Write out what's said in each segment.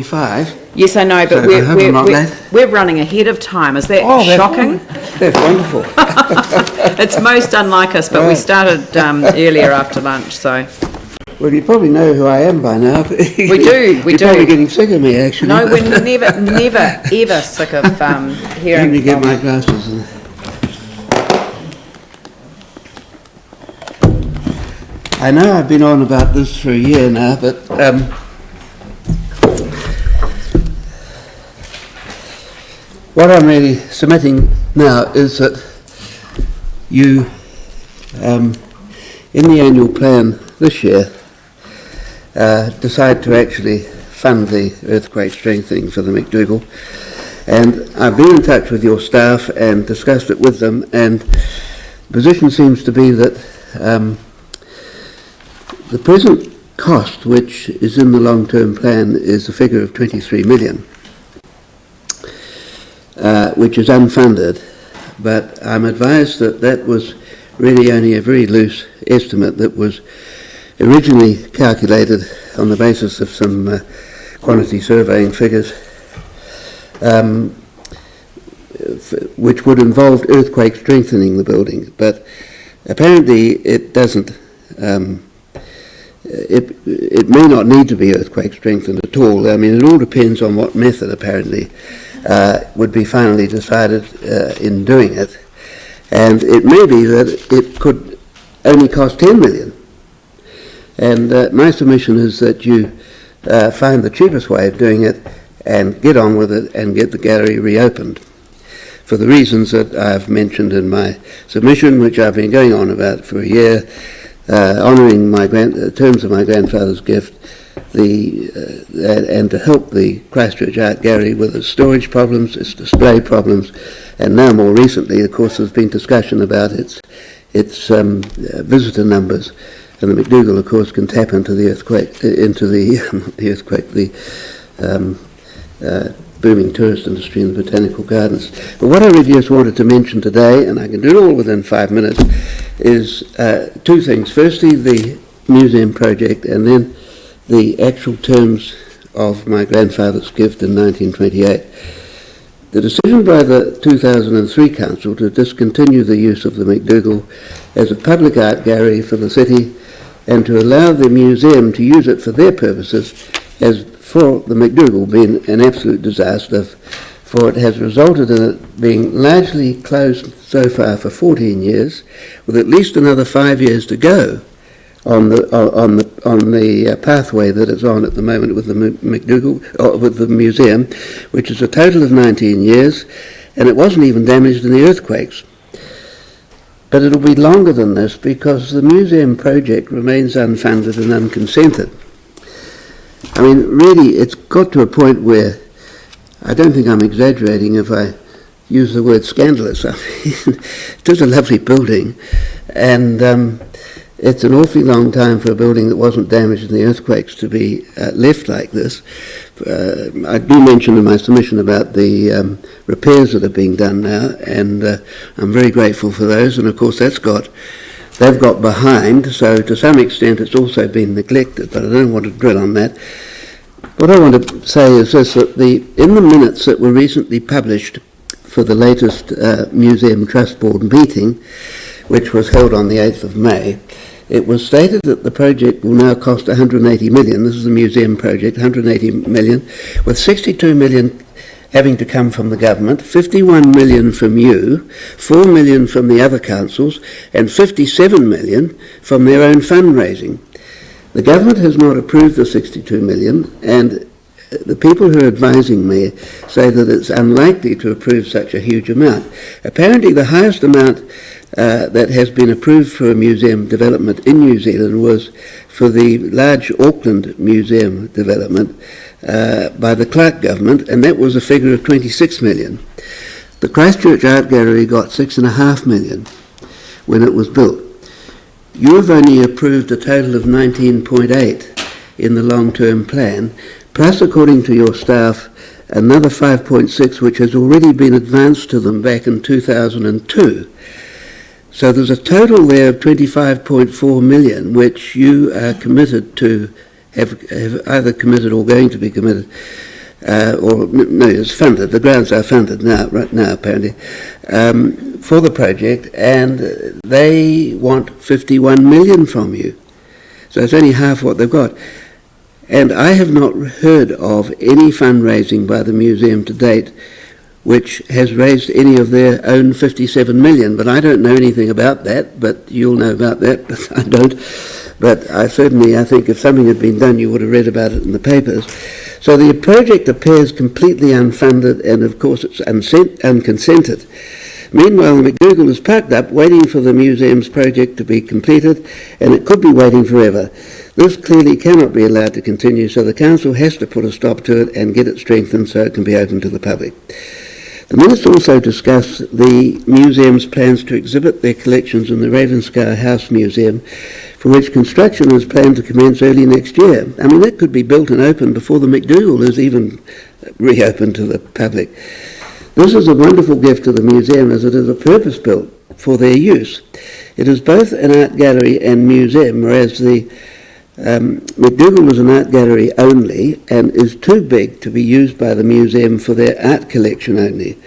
5. Yes, I know, but so we're running ahead of time. Is that shocking? That's wonderful. It's most unlike us, but we started earlier after lunch, so. Well, you probably know who I am by now. We do. You're probably getting sick of me, actually. No, we're never, ever sick of hearing. Let me get my glasses. I know I've been on about this for a year now, but what I'm really submitting now is that you, in the annual plan this year, decide to actually fund the earthquake strengthening for the McDougall. And I've been in touch with your staff and discussed it with them, and the position seems to be that the present cost, which is in the long-term plan, is a figure of 23 million, which is unfunded. But I'm advised that that was really only a very loose estimate that was originally calculated on the basis of some quantity surveying figures, which would involve earthquake strengthening the building. But apparently it doesn't. It may not need to be earthquake strengthened at all. I mean, it all depends on what method apparently would be finally decided in doing it. And it may be that it could only cost 10 million. And my submission is that you find the cheapest way of doing it and get on with it and get the gallery reopened, for the reasons that I've mentioned in my submission, which I've been going on about for a year, honouring my terms of my grandfather's gift, and to help the Christchurch Art Gallery with its storage problems, its display problems, and now more recently, of course, there's been discussion about its visitor numbers, and the McDougall, of course, can tap into the booming tourist industry in the botanical gardens. But what I really just wanted to mention today, and I can do it all within 5 minutes, is two things. Firstly, the museum project, and then the actual terms of my grandfather's gift in 1928. The decision by the 2003 Council to discontinue the use of the McDougall as a public art gallery for the city and to allow the museum to use it for their purposes has, for the McDougall, been an absolute disaster, for it has resulted in it being largely closed so far for 14 years, with at least another 5 years to go on the pathway that it's on at the moment with the McDougall, or with the museum, which is a total of 19 years, and it wasn't even damaged in the earthquakes. But it'll be longer than this because the museum project remains unfunded and unconsented. I mean, really, it's got to a point where I don't think I'm exaggerating if I use the word scandalous. I mean, it is a lovely building, and it's an awfully long time for a building that wasn't damaged in the earthquakes to be left like this. I do mention in my submission about the repairs that are being done now, and I'm very grateful for those, and of course they've got behind, so to some extent it's also been neglected, but I don't want to drill on that. What I want to say is this, that in the minutes that were recently published for the latest Museum Trust Board meeting, which was held on the 8th of May, it was stated that the project will now cost 180 million. This is the museum project, 180 million, with 62 million having to come from the government, 51 million from you, 4 million from the other councils, and 57 million from their own fundraising. The government has not approved the 62 million, and the people who are advising me say that it's unlikely to approve such a huge amount. Apparently the highest amount that has been approved for a museum development in New Zealand was for the large Auckland museum development by the Clark government, and that was a figure of 26 million. The Christchurch Art Gallery got 6.5 million when it was built. You have only approved a total of 19.8 in the long-term plan, plus, according to your staff, another 5.6 which has already been advanced to them back in 2002. So there's a total there of 25.4 million which you are committed to, have either committed or going to be committed no, it's funded. The grounds are funded now, right now apparently, for the project, and they want 51 million from you. So it's only half what they've got. And I have not heard of any fundraising by the museum to date which has raised any of their own 57 million, but I don't know anything about that, but you'll know about that, but I don't. But I think if something had been done, you would have read about it in the papers. So the project appears completely unfunded, and of course it's unconsented. Meanwhile, the McDougall is parked up, waiting for the museum's project to be completed, and it could be waiting forever. This clearly cannot be allowed to continue, so the council has to put a stop to it and get it strengthened so it can be open to the public. The minutes also discuss the museum's plans to exhibit their collections in the Ravenscar House Museum, for which construction is planned to commence early next year. I mean, that could be built and open before the McDougall is even reopened to the public. This is a wonderful gift to the museum, as it is a purpose-built for their use. It is both an art gallery and museum, whereas the McDougall is an art gallery only and is too big to be used by the museum for their art collection only.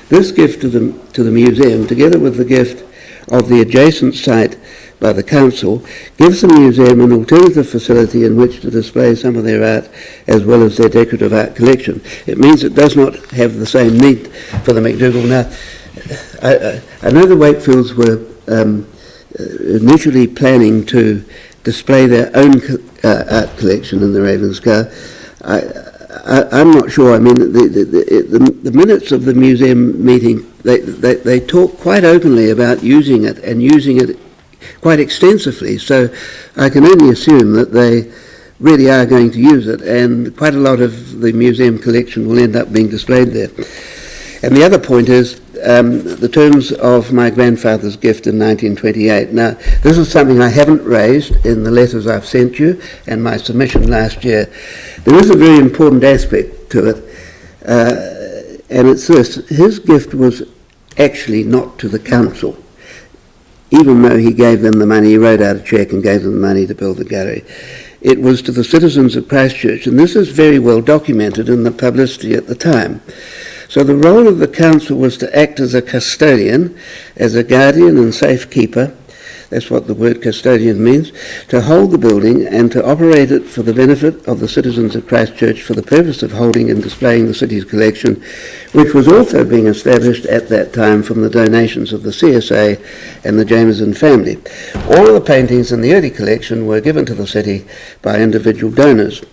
This gift to the museum, together with the gift of the adjacent site by the council, gives the museum an alternative facility in which to display some of their art as well as their decorative art collection. It means it does not have the same need for the McDougall. Now, I know the Wakefields were initially planning to display their own art collection in the Ravenscar. I'm not sure. I mean, the minutes of the museum meeting, they talk quite openly about using it and using it quite extensively. So I can only assume that they really are going to use it, and quite a lot of the museum collection will end up being displayed there. And the other point is the terms of my grandfather's gift in 1928. Now, this is something I haven't raised in the letters I've sent you and my submission last year. There is a very important aspect to it, and it's this. His gift was actually not to the council, even though he gave them the money. He wrote out a cheque and gave them the money to build the gallery. It was to the citizens of Christchurch, and this is very well documented in the publicity at the time. So the role of the council was to act as a custodian, as a guardian and safekeeper, that's what the word custodian means, to hold the building and to operate it for the benefit of the citizens of Christchurch for the purpose of holding and displaying the city's collection, which was also being established at that time from the donations of the CSA and the Jameson family. All of the paintings in the early collection were given to the city by individual donors.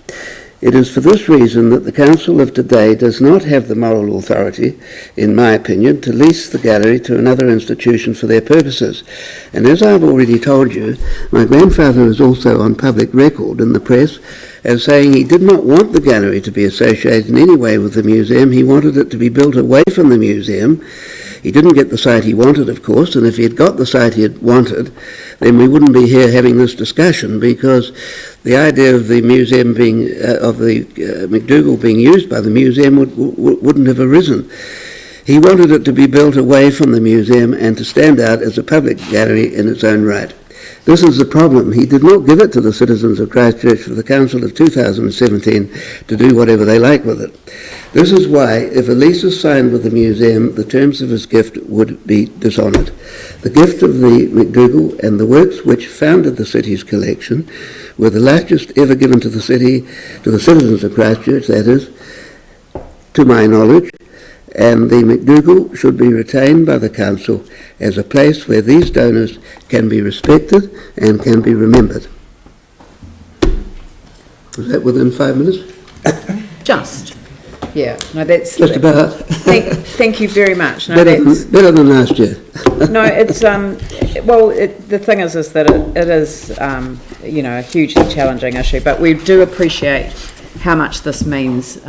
It is for this reason that the council of today does not have the moral authority, in my opinion, to lease the gallery to another institution for their purposes. And as I've already told you, my grandfather is also on public record in the press as saying he did not want the gallery to be associated in any way with the museum. He wanted it to be built away from the museum. He didn't get the site he wanted, of course, and if he had got the site he had wanted, then we wouldn't be here having this discussion, because the idea of the museum being, of the McDougall being used by the museum wouldn't have arisen. He wanted it to be built away from the museum and to stand out as a public gallery in its own right. This is the problem. He did not give it to the citizens of Christchurch for the Council of 2017 to do whatever they like with it. This is why, if a lease is signed with the museum, the terms of his gift would be dishonoured. The gift of the McDougall and the works which founded the city's collection were the largest ever given to the city, to the citizens of Christchurch, that is, to my knowledge, and the McDougall should be retained by the council as a place where these donors can be respected and can be remembered. Was that within 5 minutes? Just. Yeah, no, that's... Just about. Thank you very much. No, better than last year. No, it's, the thing is that it is, a hugely challenging issue, but we do appreciate how much this means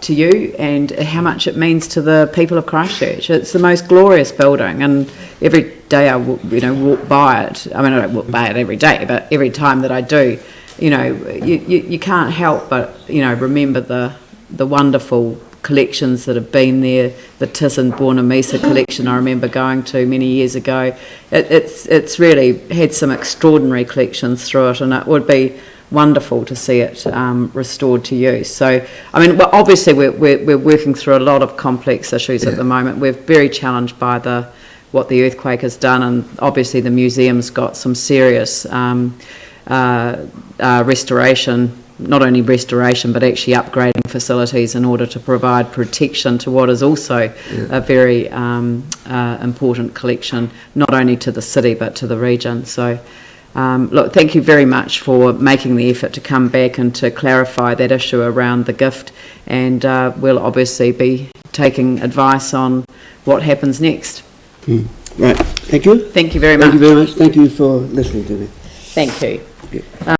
to you and how much it means to the people of Christchurch. It's the most glorious building, and every day I walk by it. I mean, I don't walk by it every day, but every time that I do, you can't help but remember the wonderful collections that have been there. The Tis and Bornemisa collection I remember going to many years ago. It's really had some extraordinary collections through it, and it would be wonderful to see it restored to use. So, I mean, well, obviously we're working through a lot of complex issues at the moment. We're very challenged by what the earthquake has done, and obviously the museum's got some serious restoration, not only restoration but actually upgrading facilities in order to provide protection to what is also a very important collection, not only to the city but to the region. So look, thank you very much for making the effort to come back and to clarify that issue around the gift, and we'll obviously be taking advice on what happens next. Right, thank you. Thank you very much. Thank you very much. Thank you for listening to me. Thank you. Okay.